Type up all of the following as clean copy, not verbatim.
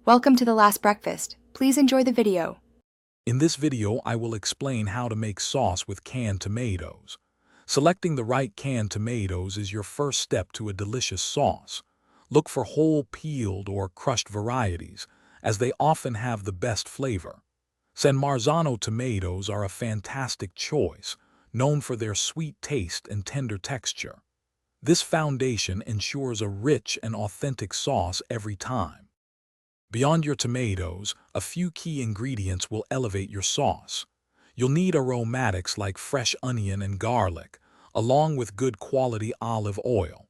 Welcome to The Last Breakfast. Please enjoy the video. In this video, I will explain how to make sauce with canned tomatoes. Selecting the right canned tomatoes is your first step to a delicious sauce. Look for whole peeled or crushed varieties, as they often have the best flavor. San Marzano tomatoes are a fantastic choice, known for their sweet taste and tender texture. This foundation ensures a rich and authentic sauce every time. Beyond your tomatoes, a few key ingredients will elevate your sauce. You'll need aromatics like fresh onion and garlic, along with good quality olive oil.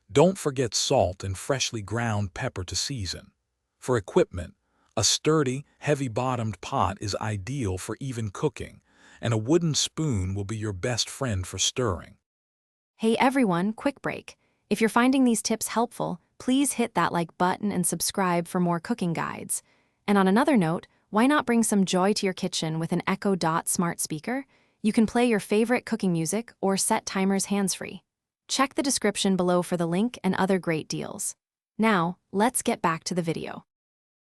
Don't forget salt and freshly ground pepper to season. For equipment, a sturdy, heavy-bottomed pot is ideal for even cooking, and a wooden spoon will be your best friend for stirring. Hey everyone, quick break. If you're finding these tips helpful, please hit that like button and subscribe for more cooking guides. And on another note, why not bring some joy to your kitchen with an Echo Dot smart speaker? You can play your favorite cooking music or set timers hands-free. Check the description below for the link and other great deals. Now, let's get back to the video.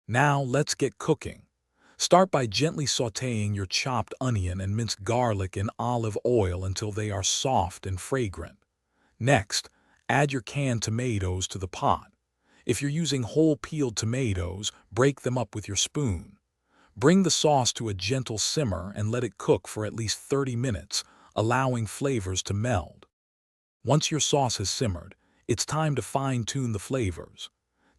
Now, let's get cooking. Start by gently sautéing your chopped onion and minced garlic in olive oil until they are soft and fragrant. Next, add your canned tomatoes to the pot. If you're using whole peeled tomatoes, break them up with your spoon. Bring the sauce to a gentle simmer and let it cook for at least 30 minutes, allowing flavors to meld. Once your sauce has simmered, it's time to fine-tune the flavors.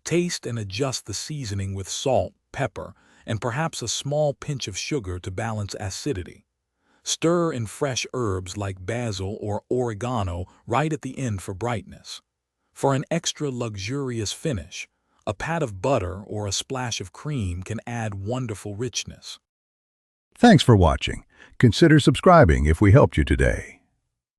Taste and adjust the seasoning with salt, pepper, and perhaps a small pinch of sugar to balance acidity. Stir in fresh herbs like basil or oregano right at the end for brightness. For an extra luxurious finish, a pat of butter or a splash of cream can add wonderful richness. Thanks for watching. Consider subscribing if we helped you today.